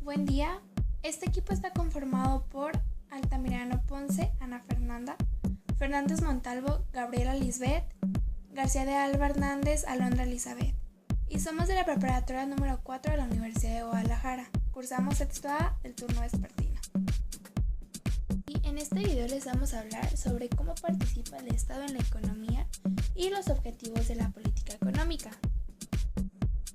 Buen día. Este equipo está conformado por Altamirano Ponce, Ana Fernanda, Fernández Montalvo, Gabriela Lisbeth, García de Alba Hernández, Alondra Elizabeth. Y somos de la preparatoria número 4 de la Universidad de Guadalajara. Cursamos sexto A del turno vespertino. Y en este video les vamos a hablar sobre cómo participa el Estado en la economía y los objetivos de la política económica.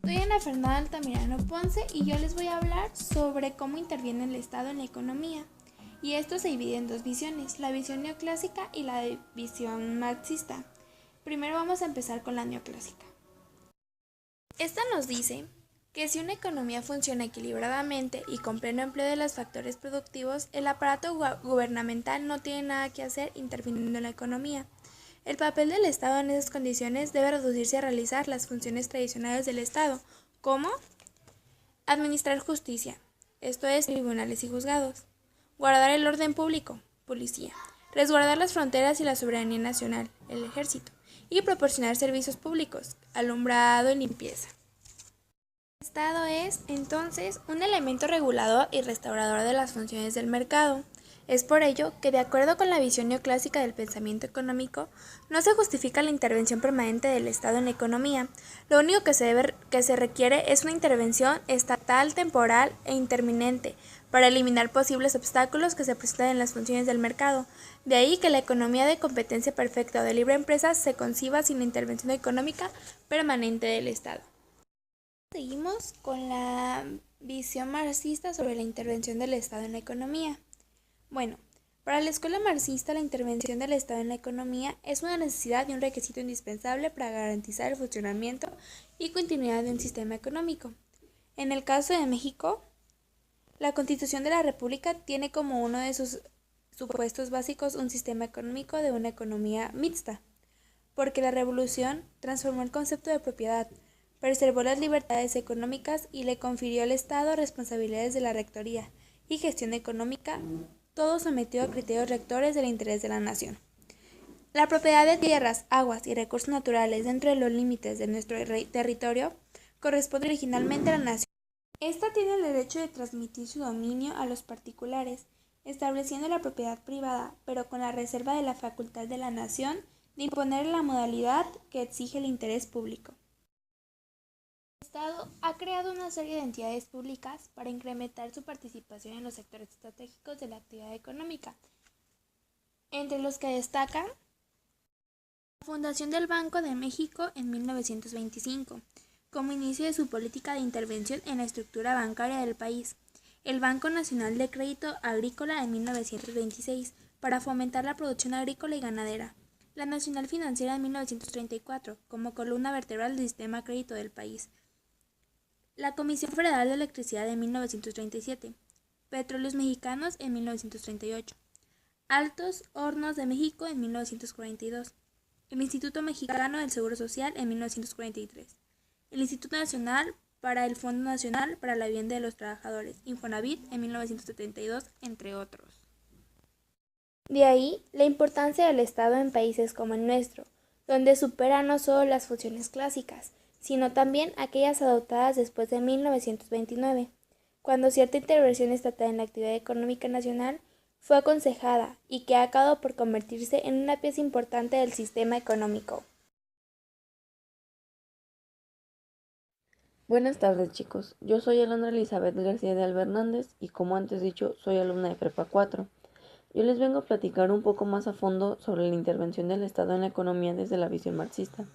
Soy Ana Fernanda Altamirano Ponce y yo les voy a hablar sobre cómo interviene el Estado en la economía. Y esto se divide en dos visiones, la visión neoclásica y la visión marxista. Primero vamos a empezar con la neoclásica. Esta nos dice que si una economía funciona equilibradamente y con pleno empleo de los factores productivos, el aparato gubernamental no tiene nada que hacer interviniendo en la economía. El papel del Estado en esas condiciones debe reducirse a realizar las funciones tradicionales del Estado, como administrar justicia, esto es, tribunales y juzgados, guardar el orden público, policía, resguardar las fronteras y la soberanía nacional, el ejército, y proporcionar servicios públicos, alumbrado y limpieza. El Estado es, entonces, un elemento regulador y restaurador de las funciones del mercado. Es por ello que, de acuerdo con la visión neoclásica del pensamiento económico, no se justifica la intervención permanente del Estado en la economía. Lo único que se requiere es una intervención estatal, temporal e interminente para eliminar posibles obstáculos que se presentan en las funciones del mercado. De ahí que la economía de competencia perfecta o de libre empresa se conciba sin la intervención económica permanente del Estado. Seguimos con la visión marxista sobre la intervención del Estado en la economía. Bueno, para la escuela marxista la intervención del Estado en la economía es una necesidad y un requisito indispensable para garantizar el funcionamiento y continuidad de un sistema económico. En el caso de México, la Constitución de la República tiene como uno de sus supuestos básicos un sistema económico de una economía mixta, porque la revolución transformó el concepto de propiedad, preservó las libertades económicas y le confirió al Estado responsabilidades de la rectoría y gestión económica, todo sometido a criterios rectores del interés de la nación. La propiedad de tierras, aguas y recursos naturales dentro de los límites de nuestro territorio corresponde originalmente a la nación. Esta tiene el derecho de transmitir su dominio a los particulares, estableciendo la propiedad privada, pero con la reserva de la facultad de la nación de imponer la modalidad que exige el interés público. El Estado ha creado una serie de entidades públicas para incrementar su participación en los sectores estratégicos de la actividad económica, entre los que destacan la fundación del Banco de México en 1925, como inicio de su política de intervención en la estructura bancaria del país, el Banco Nacional de Crédito Agrícola en 1926, para fomentar la producción agrícola y ganadera, la Nacional Financiera en 1934, como columna vertebral del sistema crédito del país, la Comisión Federal de Electricidad en 1937, Petróleos Mexicanos en 1938, Altos Hornos de México en 1942, el Instituto Mexicano del Seguro Social en 1943, el Instituto Nacional para el Fondo Nacional para la Vivienda de los Trabajadores, Infonavit, en 1972, entre otros. De ahí la importancia del Estado en países como el nuestro, donde supera no solo las funciones clásicas, sino también aquellas adoptadas después de 1929, cuando cierta intervención estatal en la actividad económica nacional fue aconsejada y que ha acabado por convertirse en una pieza importante del sistema económico. Buenas tardes, chicos. Yo soy Alondra Elizabeth García de Alba Hernández y, como antes dicho, soy alumna de Prepa 4. Yo les vengo a platicar un poco más a fondo sobre la intervención del Estado en la economía desde la visión marxista.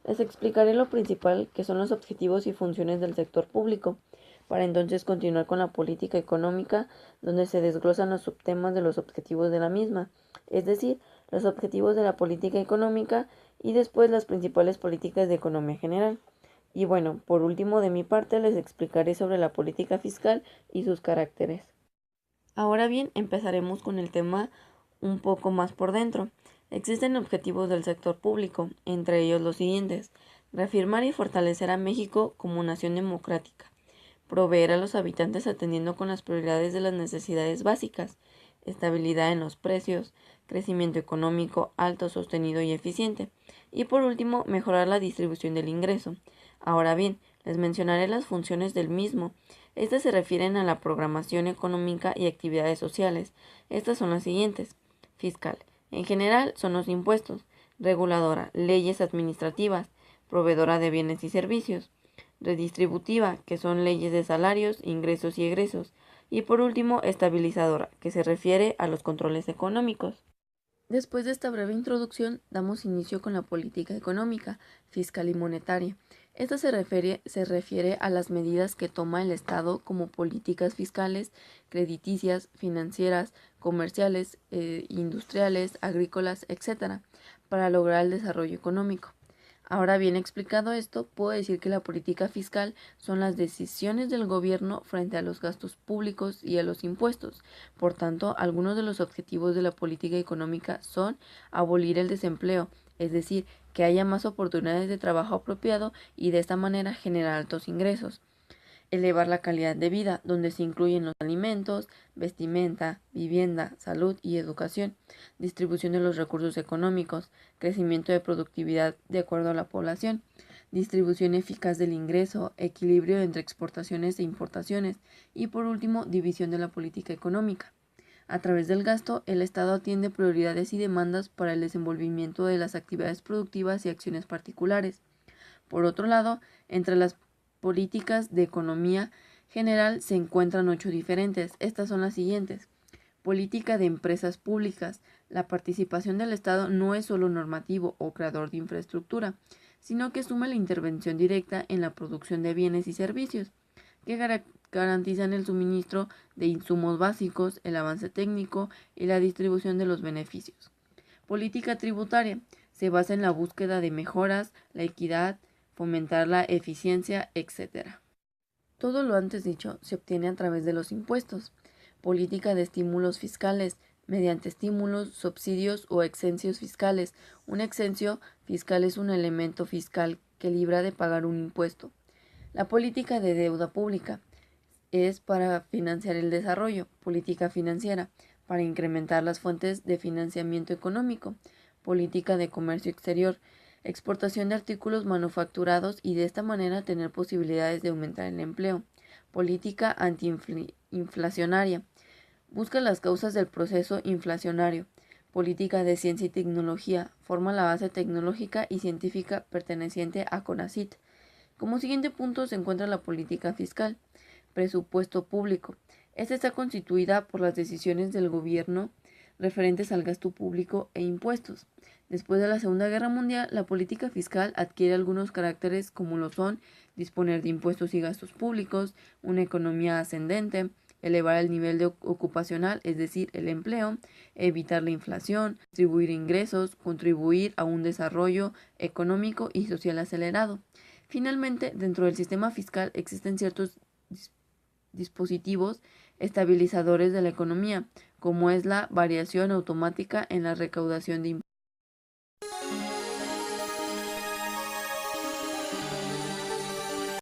Les explicaré lo principal, que son los objetivos y funciones del sector público, para entonces continuar con la política económica, donde se desglosan los subtemas de los objetivos de la misma, es decir, los objetivos de la política económica y después las principales políticas de economía general. Y bueno, por último de mi parte les explicaré sobre la política fiscal y sus caracteres. Ahora bien, empezaremos con el tema un poco más por dentro. Existen objetivos del sector público, entre ellos los siguientes: reafirmar y fortalecer a México como nación democrática, proveer a los habitantes atendiendo con las prioridades de las necesidades básicas, estabilidad en los precios, crecimiento económico alto, sostenido y eficiente, y por último, mejorar la distribución del ingreso. Ahora bien, les mencionaré las funciones del mismo, Estas se refieren a la programación económica y actividades sociales. Estas son las siguientes. Fiscal. En general son los impuestos. Reguladora. Leyes administrativas. Proveedora de bienes y servicios. Redistributiva, que son leyes de salarios, ingresos y egresos. Y por último, estabilizadora, que se refiere a los controles económicos. Después de esta breve introducción, damos inicio con la política económica, fiscal y monetaria. Esta se refiere a las medidas que toma el Estado como políticas fiscales, crediticias, financieras, comerciales, industriales, agrícolas, etc., para lograr el desarrollo económico. Ahora bien explicado esto, puedo decir que la política fiscal son las decisiones del gobierno frente a los gastos públicos y a los impuestos. Por tanto, algunos de los objetivos de la política económica son abolir el desempleo, es decir, que haya más oportunidades de trabajo apropiado y de esta manera generar altos ingresos. Elevar la calidad de vida, donde se incluyen los alimentos, vestimenta, vivienda, salud y educación, distribución de los recursos económicos, crecimiento de productividad de acuerdo a la población, distribución eficaz del ingreso, equilibrio entre exportaciones e importaciones y por último, división de la política económica. A través del gasto, el Estado atiende prioridades y demandas para el desenvolvimiento de las actividades productivas y acciones particulares. Por otro lado, entre las políticas de economía general se encuentran 8 diferentes. Estas son las siguientes. Política de empresas públicas. La participación del Estado no es solo normativo o creador de infraestructura, sino que asume la intervención directa en la producción de bienes y servicios, que garantizan el suministro de insumos básicos, el avance técnico y la distribución de los beneficios. Política tributaria. Se basa en la búsqueda de mejoras, la equidad, fomentar la eficiencia, etc. Todo lo antes dicho se obtiene a través de los impuestos. Política de estímulos fiscales, mediante estímulos, subsidios o exenciones fiscales. Un exencio fiscal es un elemento fiscal que libra de pagar un impuesto. La política de deuda pública es para financiar el desarrollo. Política financiera, para incrementar las fuentes de financiamiento económico. Política de comercio exterior, exportación de artículos manufacturados y de esta manera tener posibilidades de aumentar el empleo. Política antiinflacionaria. Busca las causas del proceso inflacionario. Política de ciencia y tecnología. Forma la base tecnológica y científica perteneciente a CONACYT. Como siguiente punto se encuentra la política fiscal. Presupuesto público. Esta está constituida por las decisiones del gobierno referentes al gasto público e impuestos. Después de la Segunda Guerra Mundial, la política fiscal adquiere algunos caracteres como lo son disponer de impuestos y gastos públicos, una economía ascendente, elevar el nivel de ocupacional, es decir, el empleo, evitar la inflación, distribuir ingresos, contribuir a un desarrollo económico y social acelerado. Finalmente, dentro del sistema fiscal existen ciertos dispositivos estabilizadores de la economía, como es la variación automática en la recaudación de impuestos.